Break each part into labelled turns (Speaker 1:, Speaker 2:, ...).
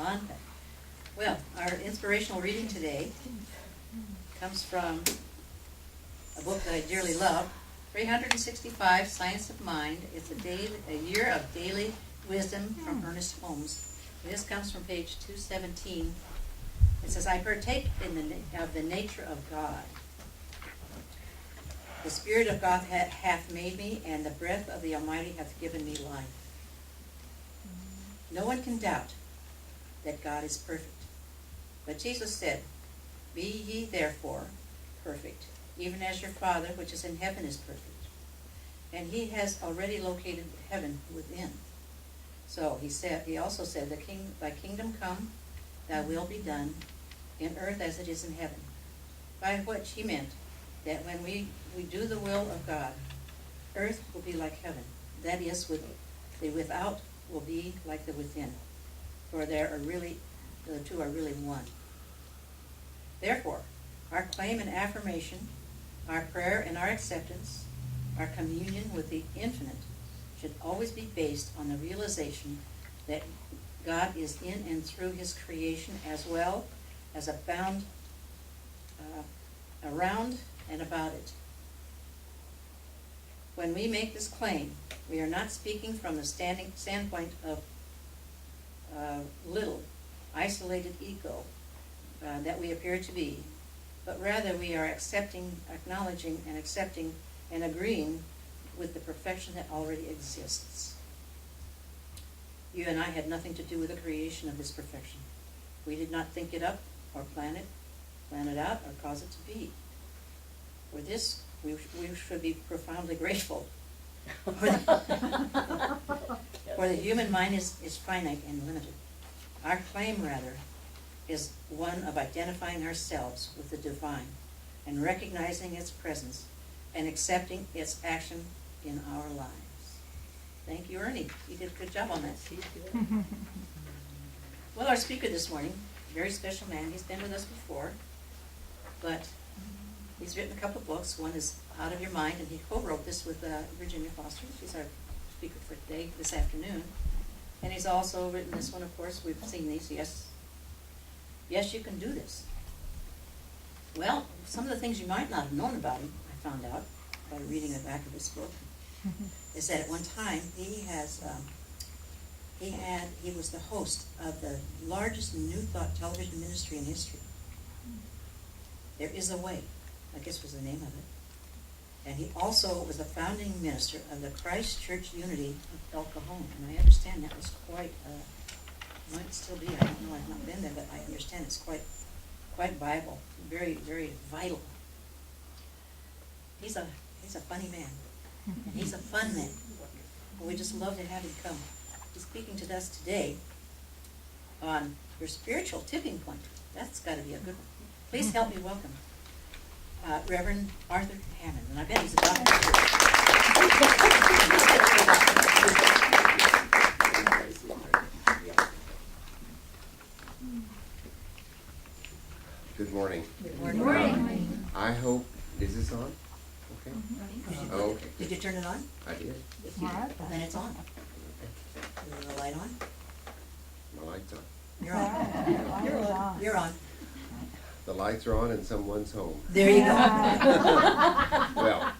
Speaker 1: on. Well, our inspirational reading today comes from a book that I dearly love, 365 Science of Mind. It's a year of daily wisdom from Ernest Holmes. This comes from page 217. It says, I partake of the nature of God. The Spirit of God hath made me, and the breath of the Almighty hath given me life. No one can doubt that God is perfect. But Jesus said, Be ye therefore perfect, even as your Father which is in heaven is perfect. And he has already located heaven within. So he also said, Thy kingdom come, thy will be done, in earth as it is in heaven. By which he meant that when we do the will of God, earth will be like heaven. That is, the without will be like the within. For the two are really one. Therefore, our claim and affirmation, our prayer and our acceptance, our communion with the infinite should always be based on the realization that God is in and through his creation, as well as abound around and about it. When we make this claim, we are not speaking from the standpoint of little, isolated ego that we appear to be, but rather we are acknowledging and accepting and agreeing with the perfection that already exists. You and I had nothing to do with the creation of this perfection. We did not think it up or plan it out, or cause it to be. For this, we should be profoundly grateful. For the human mind is finite and limited. Our claim, rather, is one of identifying ourselves with the divine and recognizing its presence and accepting its action in our lives. Thank you, Ernie. You did a good job on that. Well, our speaker this morning, very special man. He's been with us before, but he's written a couple of books. One is Out of Your Mind, and he co-wrote this with Virginia Foster. She's our speaker for today, this afternoon. And he's also written this one, of course. We've seen these. Yes, you can do this. Well, some of the things you might not have known about him, I found out by reading the back of this book, is that at one time he was the host of the largest New Thought television ministry in history. There Is a Way, I guess was the name of it. And he also was the founding minister of the Christ Church Unity of El Cajon. And I understand that was quite, might still be, I don't know, I've not been there, but I understand it's quite Bible, very, very vital. He's a funny man. And he's a fun man. And we just love to have him come. He's speaking to us today on your spiritual tipping point. That's got to be a good one. Please help me welcome Reverend Arthur Hammons. And I bet he's a doctor.
Speaker 2: Good morning.
Speaker 1: Good morning.
Speaker 2: I hope, is this on? Okay. Oh, okay.
Speaker 1: Did you turn it on?
Speaker 2: I did.
Speaker 1: If you did, then it's on. Is the light on?
Speaker 2: My light's on.
Speaker 1: You're on. You're on.
Speaker 2: The lights are on and someone's home.
Speaker 1: There you go.
Speaker 2: Well,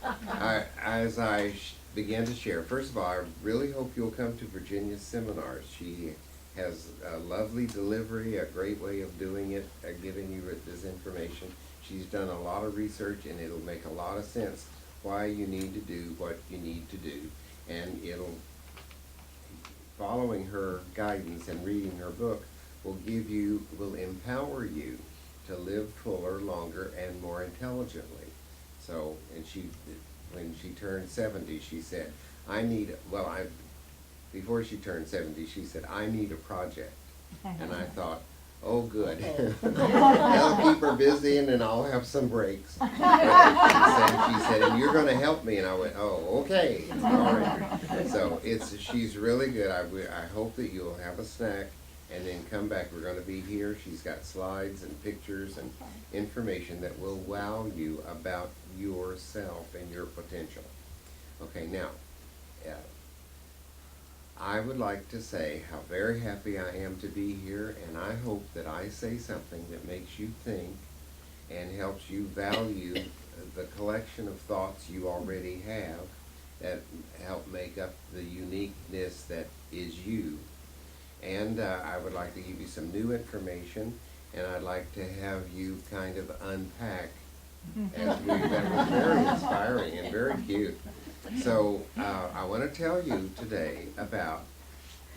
Speaker 2: as I began to share, first of all, I really hope you'll come to Virginia's seminars. She has a lovely delivery, a great way of doing it, giving you this information. She's done a lot of research, and it'll make a lot of sense why you need to do what you need to do. And following her guidance and reading her book will empower you to live fuller, longer, and more intelligently. So, and when she turned 70, she said, before she turned 70, she said, I need a project. And I thought, oh, good. That'll keep her busy, and then I'll have some breaks. But she said, and you're going to help me. And I went, oh, okay. All right. So she's really good. I hope that you'll have a snack and then come back. We're going to be here. She's got slides and pictures and information that will wow you about yourself and your potential. Okay, now, I would like to say how very happy I am to be here, and I hope that I say something that makes you think and helps you value the collection of thoughts you already have that help make up the uniqueness that is you. And I would like to give you some new information, and I'd like to have you kind of unpack as we, that was very inspiring and very cute. So I want to tell you today about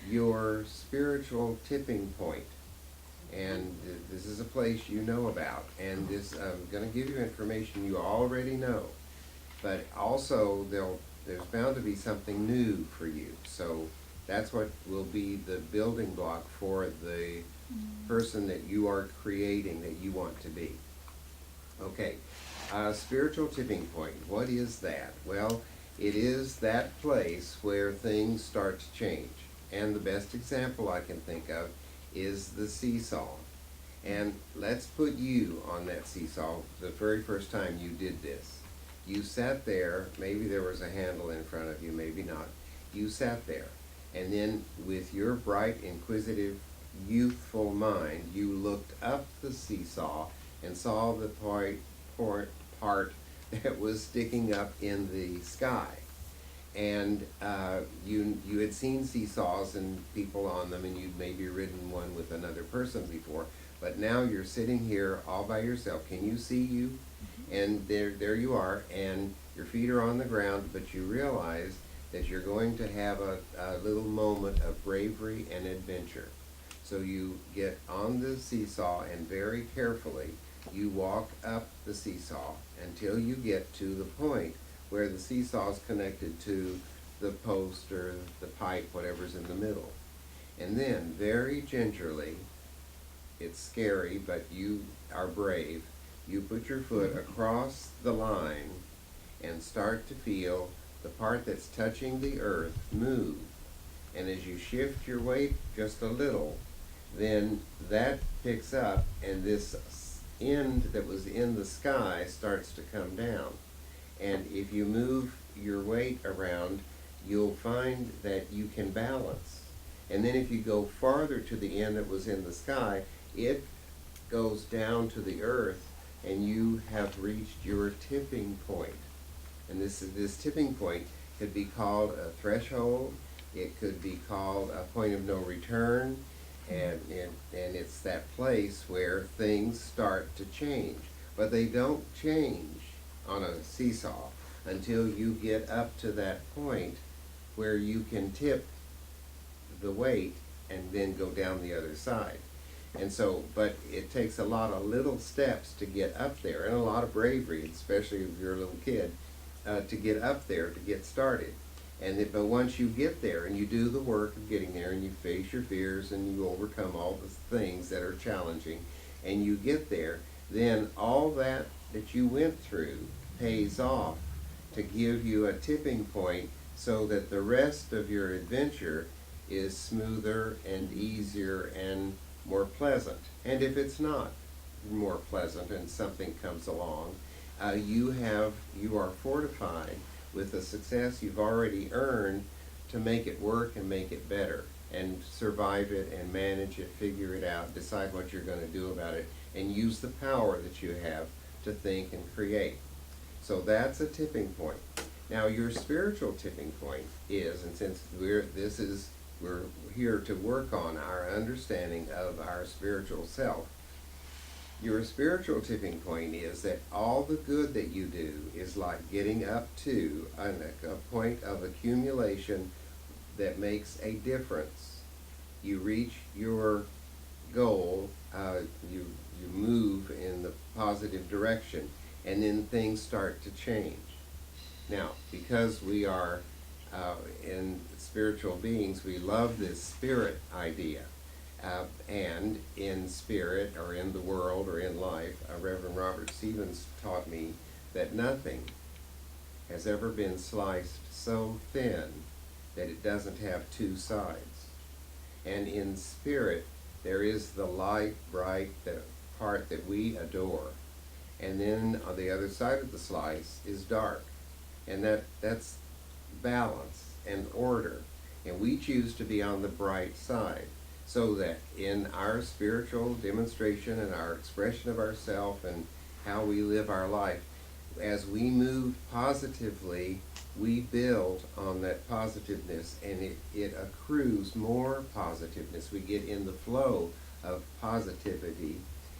Speaker 2: your spiritual tipping point. And this is a place you know about. And this, I'm going to give you information you already know. But also there's bound to be something new for you. So that's what will be the building block for the person that you are creating, that you want to be. Okay, spiritual tipping point. What is that? Well, it is that place where things start to change. And the best example I can think of is the seesaw. And let's put you on that seesaw the very first time you did this. You sat there, maybe there was a handle in front of you, maybe not. You sat there, and then with your bright, inquisitive, youthful mind, you looked up the seesaw and saw the part that was sticking up in the sky. And you had seen seesaws and people on them, and you'd maybe ridden one with another person before, but now you're sitting here all by yourself. Can you see you? And there you are, and your feet are on the ground, but you realize that you're going to have a little moment of bravery and adventure. So you get on the seesaw, and very carefully you walk up the seesaw until you get to the point where the seesaw is connected to the post or the pipe, whatever's in the middle. And then, very gingerly, it's scary, but you are brave, you put your foot across the line and start to feel the part that's touching the earth move. And as you shift your weight just a little, then that picks up, and this end that was in the sky starts to come down. And if you move your weight around, you'll find that you can balance. And then if you go farther to the end that was in the sky, it goes down to the earth, and you have reached your tipping point. And this tipping point could be called a threshold. It could be called a point of no return. And it's that place where things start to change. But they don't change on a seesaw until you get up to that point where you can tip the weight and then go down the other side. And so, but it takes a lot of little steps to get up there, and a lot of bravery, especially if you're a little kid, to get up there, to get started. But once you get there and you do the work of getting there, and you face your fears and you overcome all the things that are challenging, and you get there, then all that you went through pays off to give you a tipping point so that the rest of your adventure is smoother and easier and more pleasant. And if it's not more pleasant and something comes along, you are fortified with the success you've already earned to make it work and make it better and survive it and manage it, figure it out, decide what you're going to do about it, and use the power that you have to think and create. So that's a tipping point. Now your spiritual tipping point is, and since we're here to work on our understanding of our spiritual self, your spiritual tipping point is that all the good that you do is like getting up to a point of accumulation that makes a difference. You reach your goal, you move in the positive direction, and then things start to change. Now, because we are in spiritual beings, we love this spirit idea. And in spirit, or in the world, or in life, Reverend Robert Stevens taught me that nothing has ever been sliced so thin that it doesn't have two sides. And in spirit, there is the light, bright, the part that we adore. And then on the other side of the slice is dark. And that's balance and order. And we choose to be on the bright side, so that in our spiritual demonstration and our expression of ourself and how we live our life, as we move positively, we build on that positiveness, and it accrues more positiveness. We get in the flow of positivity,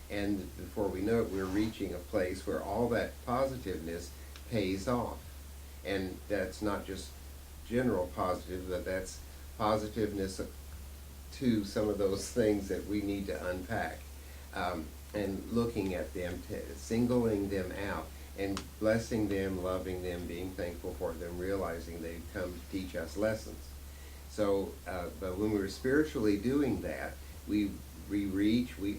Speaker 2: and before we know it, we're reaching a place where all that positiveness pays off. And that's not just general positive, but that's positiveness to some of those things that we need to unpack, and looking at them, singling them out, and blessing them, loving them, being thankful for them, realizing they've come to teach us lessons. So, but when we're spiritually doing that, we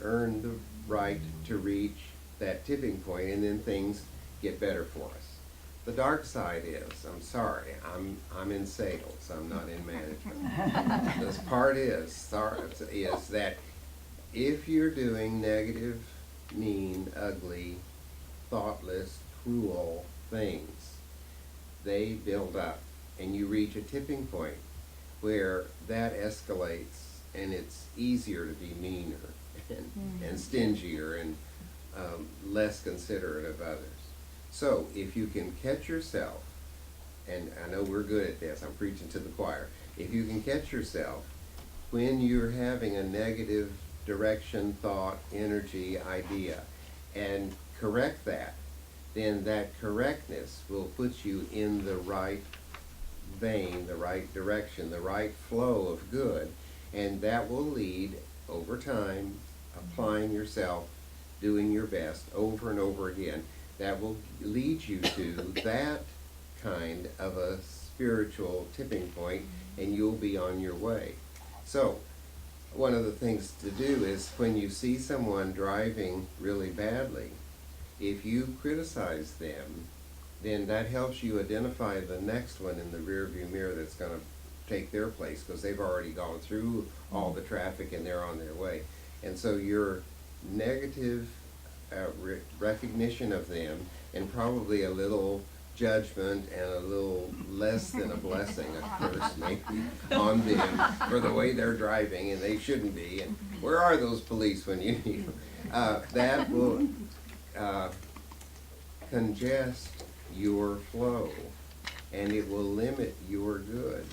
Speaker 2: earn the right to reach that tipping point, and then things get better for us. The dark side is, I'm sorry, I'm in sales, I'm not in management. This part is that if you're doing negative, mean, ugly, thoughtless, cruel things, they build up, and you reach a tipping point where that escalates, and it's easier to be meaner and stingier and less considerate of others. So if you can catch yourself, and I know we're good at this, I'm preaching to the choir, if you can catch yourself when you're having a negative direction, thought, energy, idea, and correct that, then that correctness will put you in the right vein, the right direction, the right flow of good, and that will lead, over time, applying yourself, doing your best over and over again, that will lead you to that kind of a spiritual tipping point, and you'll be on your way. So, one of the things to do is when you see someone driving really badly, if you criticize them, then that helps you identify the next one in the rearview mirror that's going to take their place, because they've already gone through all the traffic and they're on their way. And so your negative recognition of them, and probably a little judgment and a little less than a blessing, of course, maybe on them for the way they're driving, and they shouldn't be, and where are those police when you need them? That will congest your flow, and it will limit your good.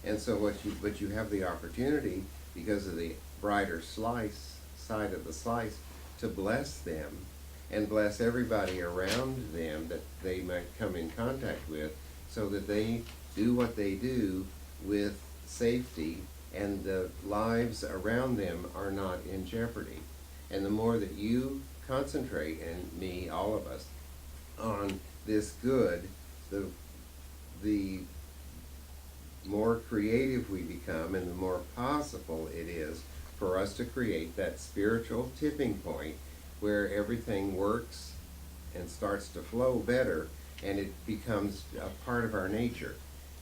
Speaker 2: And so but you have the opportunity, because of the brighter side of the slice, to bless them and bless everybody around them that they might come in contact with, so that they do what they do with safety and the lives around them are not in jeopardy. And the more that you concentrate, and me, all of us, on this good, the more creative we become, and the more possible it is for us to create that spiritual tipping point where everything works and starts to flow better, and it becomes a part of our nature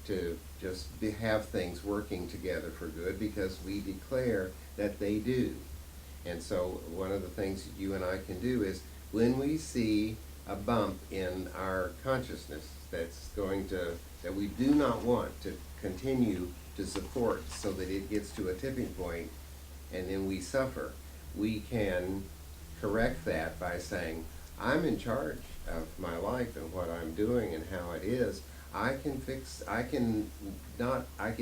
Speaker 2: to just have things working together for good, because we declare that they do. And so one of the things that you and I can do is, when we see a bump in our consciousness that we do not want to continue to support, so that it gets to a tipping point and then we suffer, we can correct that by saying, I'm in charge of my life and what I'm doing and how it is. I can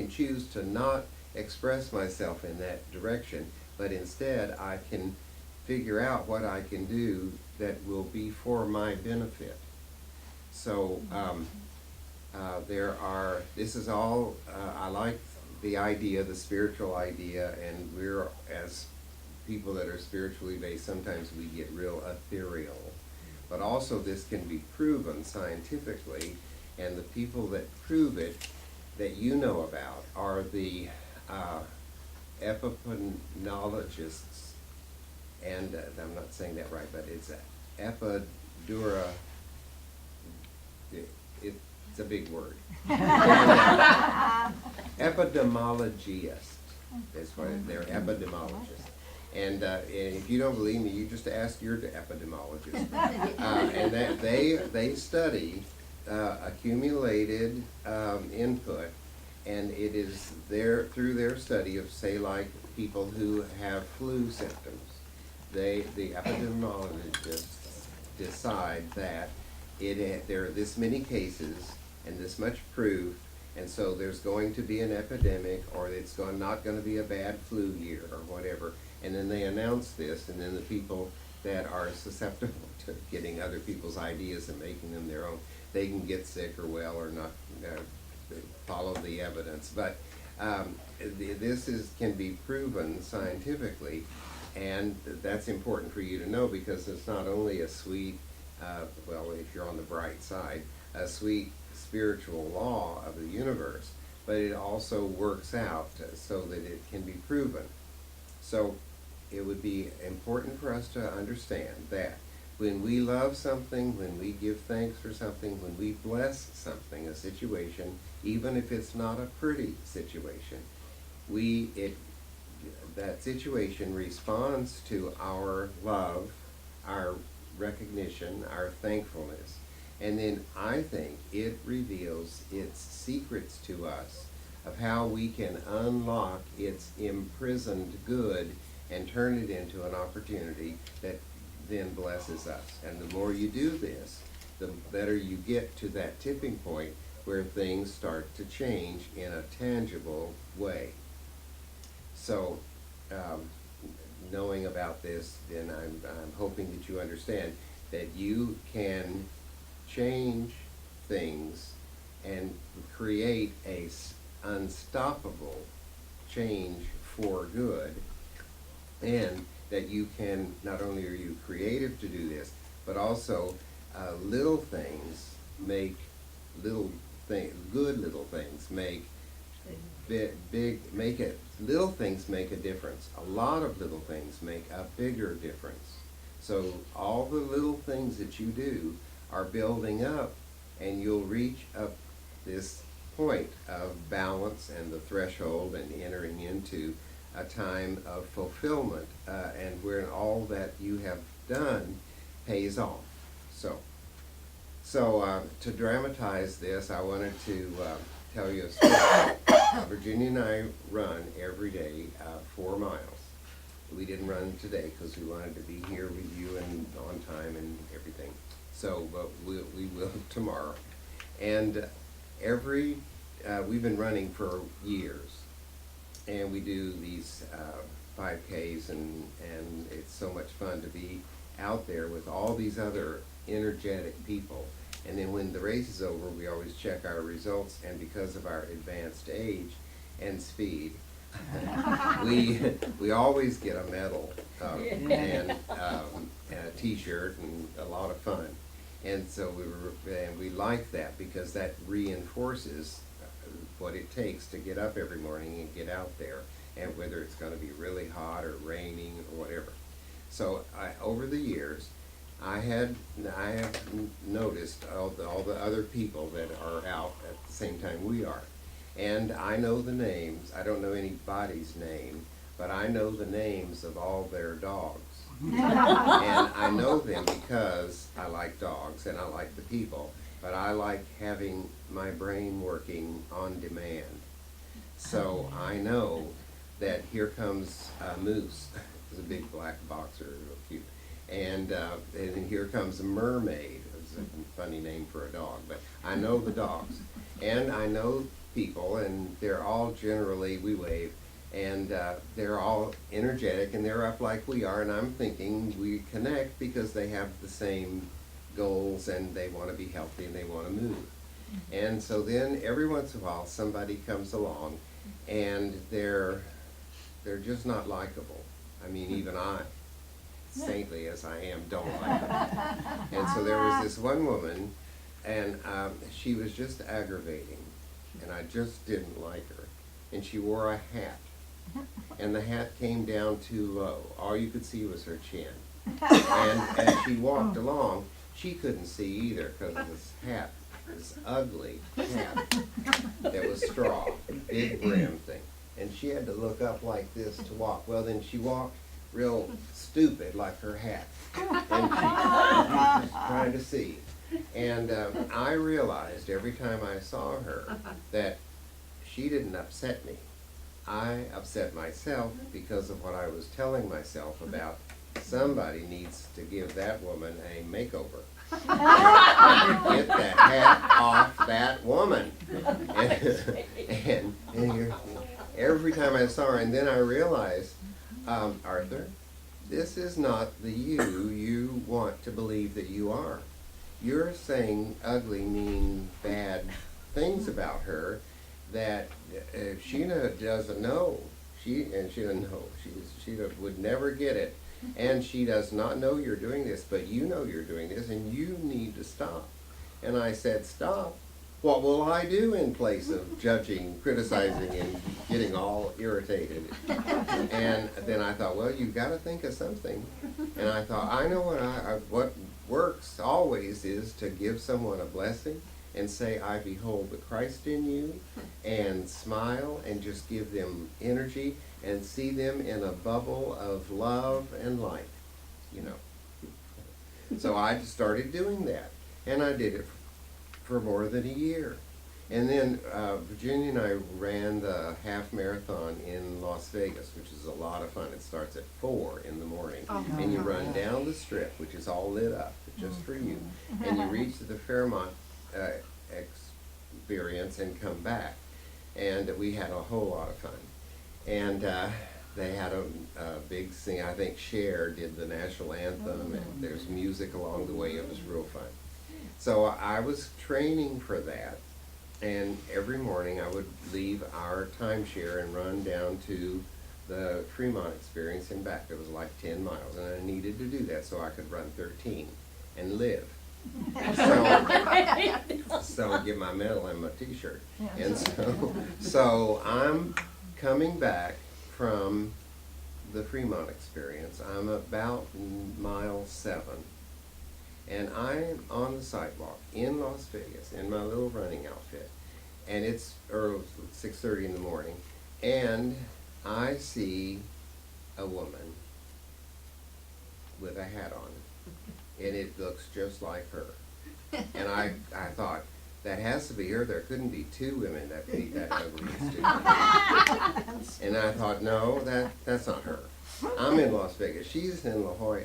Speaker 2: choose to not express myself in that direction, but instead I can figure out what I can do that will be for my benefit. So this is all, I like the idea, the spiritual idea, and we're, as people that are spiritually based, sometimes we get real ethereal. But also this can be proven scientifically, and the people that prove it, that you know about, are the epiphenologists, and I'm not saying that right, but it's it's a big word. Epidemiologist is what they're, epidemiologists. And if you don't believe me, you just ask your epidemiologist. And they study accumulated input And it is there through their study of, say, like people who have flu symptoms. The epidemiologists decide that there are this many cases and this much proof, and so there's going to be an epidemic, or it's not going to be a bad flu year or whatever. And then they announce this, and then the people that are susceptible to getting other people's ideas and making them their own, they can get sick or well or not follow the evidence. But this can be proven scientifically, and that's important for you to know, because it's not only a sweet, well, if you're on the bright side, a sweet spiritual law of the universe, but it also works out so that it can be proven. So it would be important for us to understand that when we love something, when we give thanks for something, when we bless something, a situation, even if it's not a pretty situation, that situation responds to our love, our recognition, our thankfulness. And then I think it reveals its secrets to us of how we can unlock its imprisoned good and turn it into an opportunity that then blesses us. And the more you do this, the better you get to that tipping point where things start to change in a tangible way. So, knowing about this, then I'm hoping that you understand that you can change things and create a unstoppable change for good, and that you can, not only are you creative to do this, but also little things make good little things make little things make a difference. A lot of little things make a bigger difference. So all the little things that you do are building up, and you'll reach up this point of balance and the threshold and entering into a time of fulfillment, and where all that you have done pays off. So to dramatize this, I wanted to tell you a story. Virginia and I run every day 4 miles. We didn't run today because we wanted to be here with you and on time and everything. So, but we will tomorrow. And we've been running for years, and we do these 5Ks, and it's so much fun to be out there with all these other energetic people. And then when the race is over, we always check our results, and because of our advanced age and speed, we always get a medal and a T-shirt and a lot of fun. And so we like that, because that reinforces what it takes to get up every morning and get out there, and whether it's going to be really hot or raining or whatever. So over the years, I have noticed all the other people that are out at the same time we are. And I know the names. I don't know anybody's name, but I know the names of all their dogs. And I know them because I like dogs and I like the people, but I like having my brain working on demand. So I know that here comes Moose. It's a big black boxer, real cute. And then here comes a Mermaid. It's a funny name for a dog, but I know the dogs. And I know people, and they're all generally, we wave, and they're all energetic, and they're up like we are, and I'm thinking we connect because they have the same goals, and they want to be healthy, and they want to move. And so then every once in a while somebody comes along, and they're just not likable. I mean, even I, saintly as I am, don't like them. And so there was this one woman, and she was just aggravating, and I just didn't like her. And she wore a hat, and the hat came down too low. All you could see was her chin. And as she walked along, she couldn't see either, because of this hat, this ugly hat that was straw, big brim thing. And she had to look up like this to walk. Well, then she walked real stupid like her hat, and she was just trying to see. And I realized every time I saw her that she didn't upset me. I upset myself because of what I was telling myself about somebody needs to give that woman a makeover. Get that hat off that woman. And every time I saw her, and then I realized, Arthur, this is not the you want to believe that you are. You're saying ugly, mean, bad things about her that Sheena doesn't know. She doesn't know. She would never get it. And she does not know you're doing this, but you know you're doing this, and you need to stop. And I said, stop? What will I do in place of judging, criticizing, and getting all irritated? And then I thought, well, you've got to think of something. And I thought, I know what works always is to give someone a blessing and say, I behold the Christ in you, and smile and just give them energy and see them in a bubble of love and light, you know. So I started doing that, and I did it for more than a year. And then Virginia and I ran the half marathon in Las Vegas, which is a lot of fun. It starts at 4 in the morning, and you run down the strip, which is all lit up just for you, and you reach the Fairmont experience and come back. And we had a whole lot of fun. And they had a big sing. I think Cher did the national anthem, and there's music along the way. It was real fun. So I was training for that, and every morning I would leave our timeshare and run down to the Fremont experience and back. It was like 10 miles, and I needed to do that so I could run 13 and live. So get my medal and my t-shirt. And so I'm coming back from the Fremont experience. I'm about mile 7, and I'm on the sidewalk in Las Vegas in my little running outfit, and it's early, 6:30 in the morning, and I see a woman with a hat on, and it looks just like her. And I thought, that has to be her. There couldn't be 2 women that be that ugly as 2. And I thought, no, that's not her. I'm in Las Vegas. She's in La Jolla.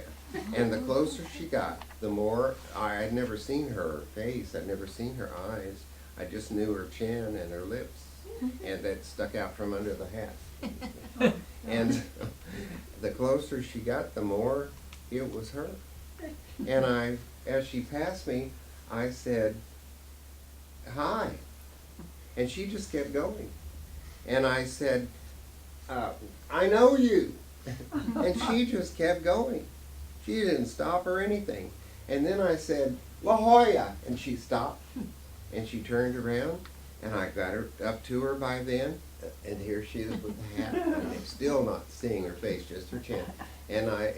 Speaker 2: And the closer she got, the more I had never seen her face. I'd never seen her eyes. I just knew her chin and her lips, and that stuck out from under the hat. And the closer she got, the more it was her. And as she passed me, I said, hi. And she just kept going. And I said, I know you. And she just kept going. She didn't stop or anything. And then I said, La Jolla. And she stopped. And she turned around, and I got her up to her by then. And here she is with the hat. And I'm still not seeing her face, just her chin. And I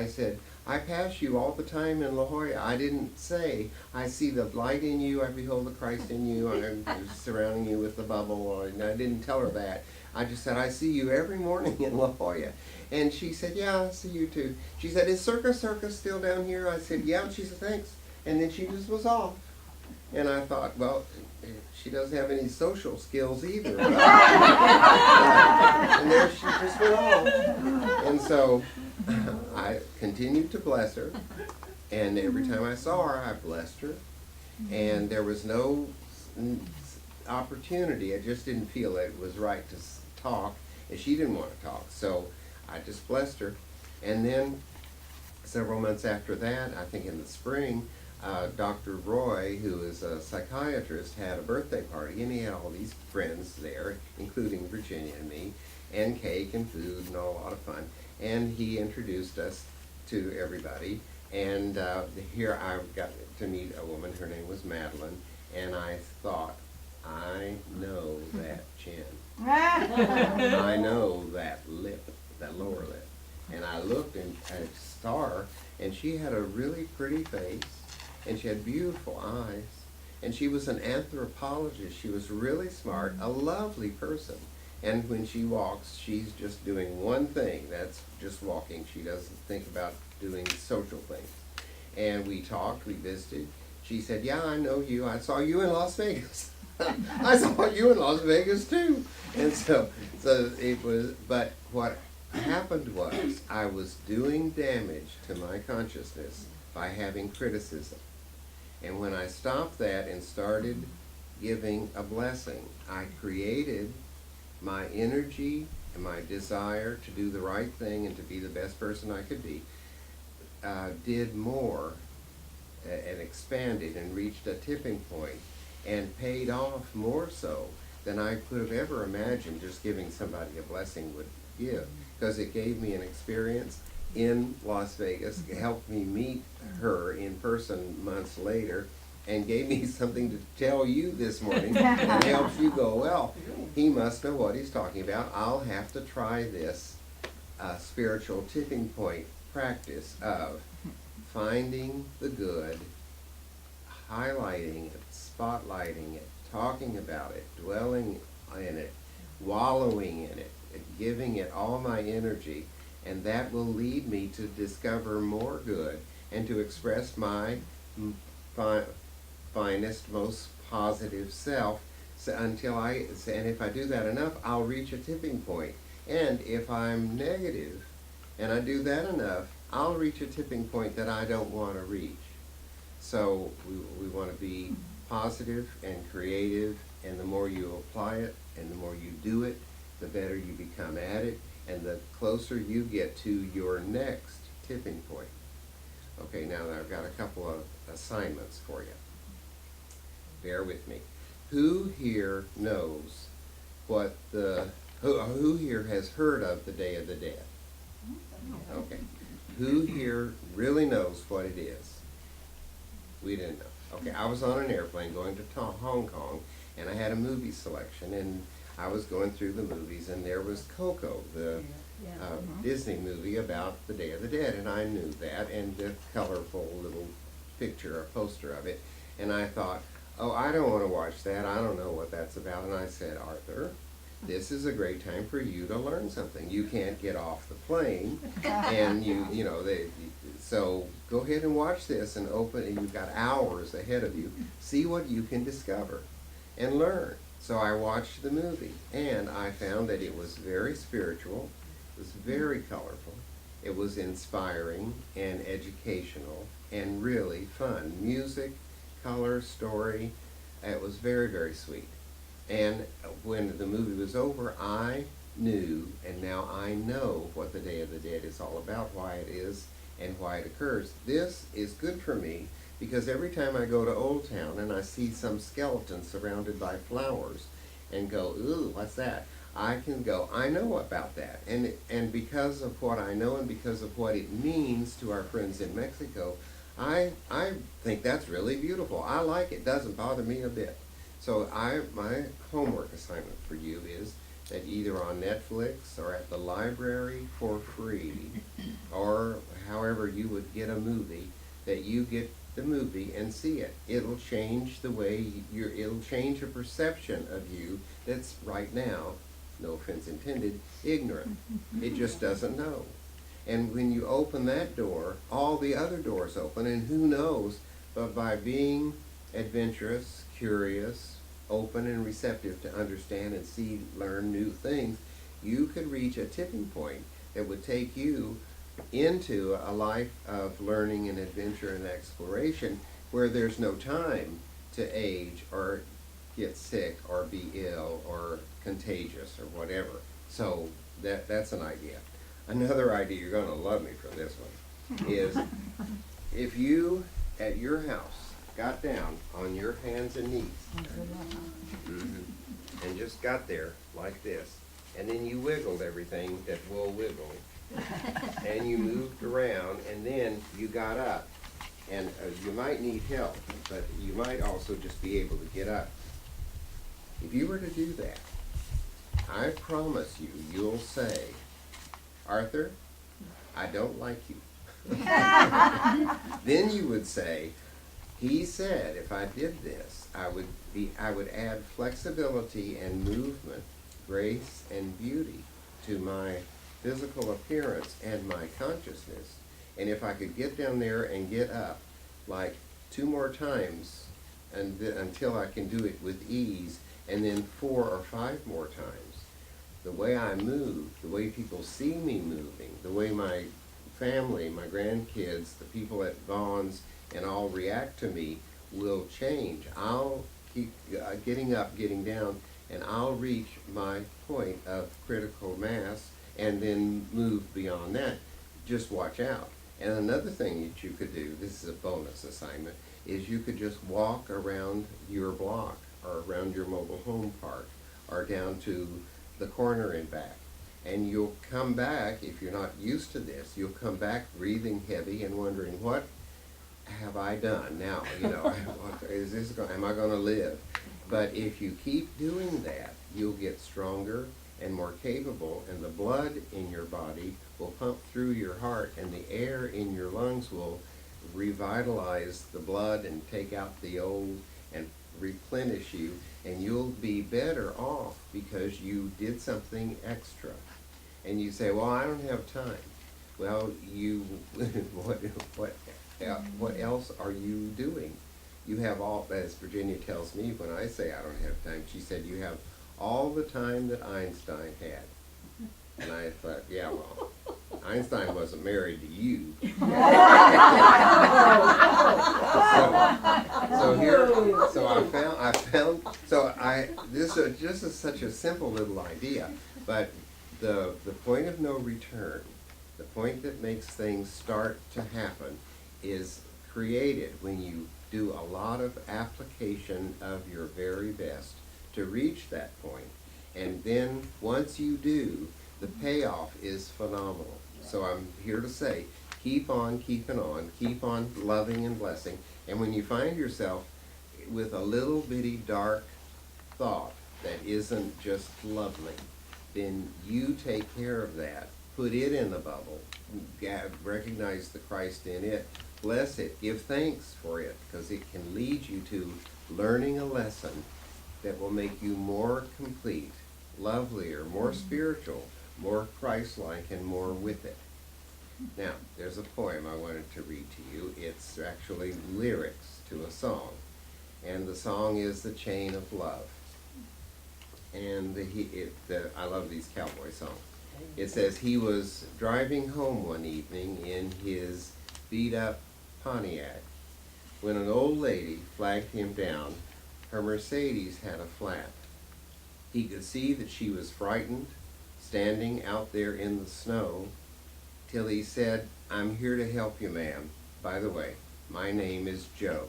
Speaker 2: said, I pass you all the time in La Jolla. I didn't say, I see the light in you, I behold the Christ in you, I'm surrounding you with the bubble. And I didn't tell her that. I just said, I see you every morning in La Jolla. And she said, yeah, I see you too. She said, is Circus still down here? I said, yeah. And she said, thanks. And then she just was off. And I thought, well, she doesn't have any social skills either. And there she just went off. And so I continued to bless her, and every time I saw her, I blessed her, and there was no opportunity. I just didn't feel it was right to talk, and she didn't want to talk, so I just blessed her. And then several months after that, I think in the spring, Dr. Roy, who is a psychiatrist, had a birthday party, and he had all these friends there, including Virginia and me, and cake and food and all, a lot of fun. And he introduced us to everybody, and here I got to meet a woman. Her name was Madeline, and I thought, I know that chin. I know that lip, that lower lip. And I looked and I saw her, and she had a really pretty face, and she had beautiful eyes, and she was an anthropologist. She was really smart, a lovely person. And when she walks, she's just doing one thing, that's just walking. She doesn't think about doing social things. And we talked, we visited. She said, yeah, I know you. I saw you in Las Vegas. I saw you in Las Vegas too. And so it was, but what happened was I was doing damage to my consciousness by having criticism. And when I stopped that and started giving a blessing, I created my energy and my desire to do the right thing and to be the best person I could be, did more and expanded and reached a tipping point and paid off more so than I could have ever imagined just giving somebody a blessing would give, because it gave me an experience in Las Vegas, helped me meet her in person months later, and gave me something to tell you this morning that helps you go, well, he must know what he's talking about. I'll have to try this spiritual tipping point practice of finding the good, highlighting it, spotlighting it, talking about it, dwelling in it, wallowing in it, giving it all my energy, and that will lead me to discover more good and to express my finest, most positive self, and if I do that enough, I'll reach a tipping point. And if I'm negative and I do that enough, I'll reach a tipping point that I don't want to reach. So we want to be positive and creative, and the more you apply it and the more you do it, the better you become at it, and the closer you get to your next tipping point. Okay, now I've got a couple of assignments for you. Bear with me. Who here knows what who here has heard of the Day of the Dead? Okay. Who here really knows what it is? We didn't know. Okay, I was on an airplane going to Hong Kong, and I had a movie selection, and I was going through the movies, and there was Coco, the Disney movie about the Day of the Dead, and I knew that, and the colorful little picture, a poster of it, and I thought, oh, I don't want to watch that. I don't know what that's about. And I said, Arthur, this is a great time for you to learn something. You can't get off the plane, and so go ahead and watch this and open, and you've got hours ahead of you. See what you can discover and learn. So I watched the movie, and I found that it was very spiritual, it was very colorful, it was inspiring and educational and really fun. Music, color, story, it was very, very sweet. And when the movie was over, I knew, and now I know what the Day of the Dead is all about, why it is, and why it occurs. This is good for me, because every time I go to Old Town and I see some skeleton surrounded by flowers and go, ooh, what's that? I can go, I know about that. And because of what I know and because of what it means to our friends in Mexico, I think that's really beautiful. I like it. Doesn't bother me a bit. So my homework assignment for you is that either on Netflix or at the library for free, or however you would get a movie, that you get the movie and see it. It'll change the way it'll change a perception of you that's right now, no offense intended, ignorant. It just doesn't know. And when you open that door, all the other doors open, and who knows, but by being adventurous, curious, open and receptive to understand and see, learn new things, you could reach a tipping point that would take you into a life of learning and adventure and exploration where there's no time to age or get sick or be ill or contagious or whatever. So that's an idea. Another idea, you're going to love me for this one, is if you, at your house, got down on your hands and knees and just got there like this, and then you wiggled everything that will wiggle, and you moved around, and then you got up, and you might need help, but you might also just be able to get up. If you were to do that, I promise you, you'll say, Arthur, I don't like you. Then you would say, he said if I did this, I would add flexibility and movement, grace and beauty to my physical appearance and my consciousness. And if I could get down there and get up like 2 more times until I can do it with ease, and then 4 or 5 more times. The way I move, the way people see me moving, the way my family, my grandkids, the people at Vaughn's, and all react to me will change. I'll keep getting up, getting down, and I'll reach my point of critical mass and then move beyond that. Just watch out. And another thing that you could do, this is a bonus assignment, is you could just walk around your block or around your mobile home park or down to the corner and back. And you'll come back, if you're not used to this, you'll come back breathing heavy and wondering, what have I done now? You know, is this am I going to live? But if you keep doing that, you'll get stronger and more capable, and the blood in your body will pump through your heart, and the air in your lungs will revitalize the blood and take out the old and replenish you, and you'll be better off because you did something extra. And you say, well, I don't have time. Well, you what else are you doing? You have all, as Virginia tells me when I say I don't have time, she said, you have all the time that Einstein had. And I thought, yeah, well, Einstein wasn't married to you. This is just such a simple little idea, but the point of no return, the point that makes things start to happen, is created when you do a lot of application of your very best to reach that point. And then once you do, the payoff is phenomenal. So I'm here to say, keep on keeping on, keep on loving and blessing. And when you find yourself with a little bitty dark thought that isn't just lovely, then you take care of that, put it in the bubble, recognize the Christ in it, bless it, give thanks for it, because it can lead you to learning a lesson that will make you more complete, lovelier, more spiritual, more Christ-like, and more with it. Now, there's a poem I wanted to read to you. It's actually lyrics to a song, and the song is The Chain of Love. And I love these cowboy songs. It says, he was driving home one evening in his beat-up Pontiac when an old lady flagged him down. Her Mercedes had a flat. He could see that she was frightened, standing out there in the snow, till he said, I'm here to help you, ma'am. By the way, my name is Joe.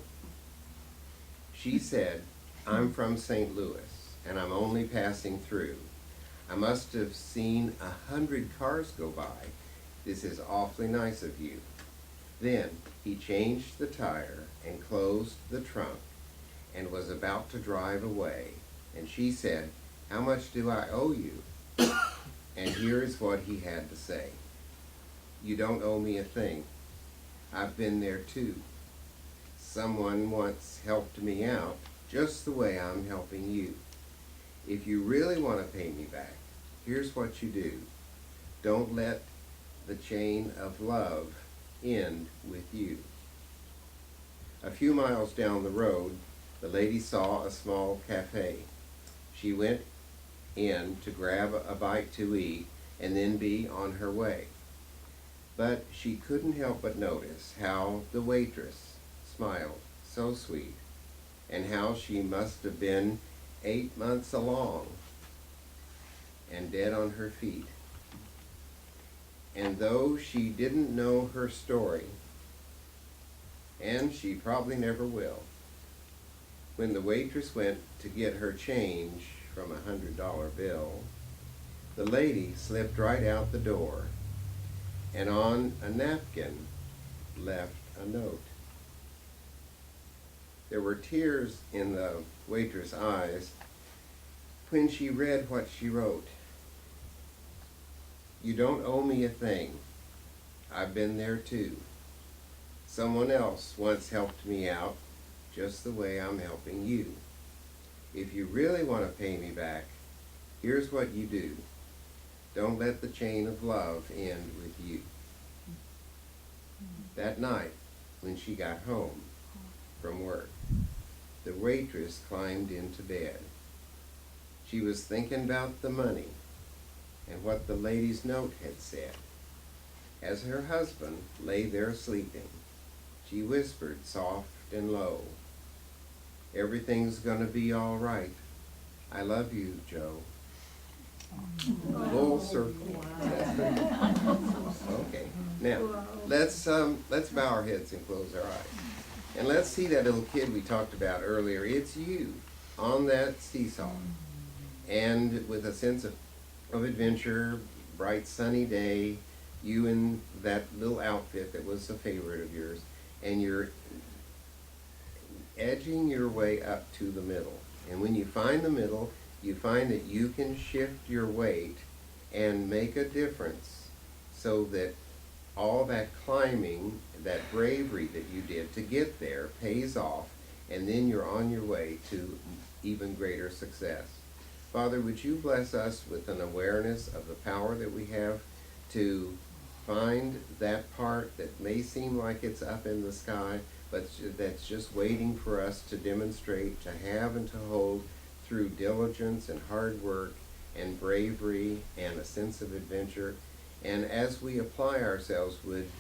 Speaker 2: She said, I'm from St. Louis, and I'm only passing through. I must have seen 100 cars go by. This is awfully nice of you. Then he changed the tire and closed the trunk and was about to drive away. And she said, how much do I owe you? And here is what he had to say. You don't owe me a thing. I've been there too. Someone once helped me out just the way I'm helping you. If you really want to pay me back, here's what you do. Don't let the chain of love end with you. A few miles down the road, the lady saw a small cafe. She went in to grab a bite to eat and then be on her way. But she couldn't help but notice how the waitress smiled so sweet, and how she must have been 8 months along and dead on her feet. And though she didn't know her story, and she probably never will, when the waitress went to get her change from a $100 bill, the lady slipped right out the door and on a napkin left a note. There were tears in the waitress' eyes when she read what she wrote. You don't owe me a thing. I've been there too. Someone else once helped me out just the way I'm helping you. If you really want to pay me back, here's what you do. Don't let the chain of love end with you. That night, when she got home from work, the waitress climbed into bed. She was thinking about the money and what the lady's note had said. As her husband lay there sleeping, she whispered soft and low, "Everything's gonna be all right. I love you, Joe." Full circle. Okay. Now, let's bow our heads and close our eyes. And let's see that little kid we talked about earlier. It's you on that seesaw. And with a sense of adventure, bright sunny day, you in that little outfit that was a favorite of yours, and you're edging your way up to the middle. And when you find the middle, you find that you can shift your weight and make a difference so that all that climbing, that bravery that you did to get there pays off, and then you're on your way to even greater success. Father, would you bless us with an awareness of the power that we have to find that part that may seem like it's up in the sky, but that's just waiting for us to demonstrate, to have and to hold through diligence and hard work and bravery and a sense of adventure. And as we apply ourselves, would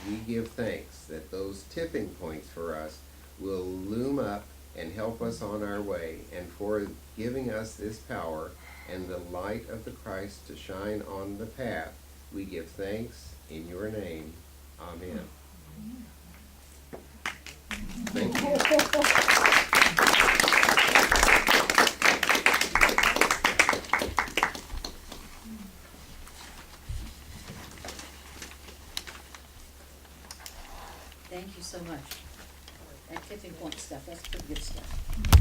Speaker 2: we give thanks that those tipping points for us will loom up and help us on our way, and for giving us this power and the light of the Christ to shine on the path. We give thanks in your name. Amen. Thank you.
Speaker 1: Thank you so much. That tipping point stuff, that's pretty good stuff.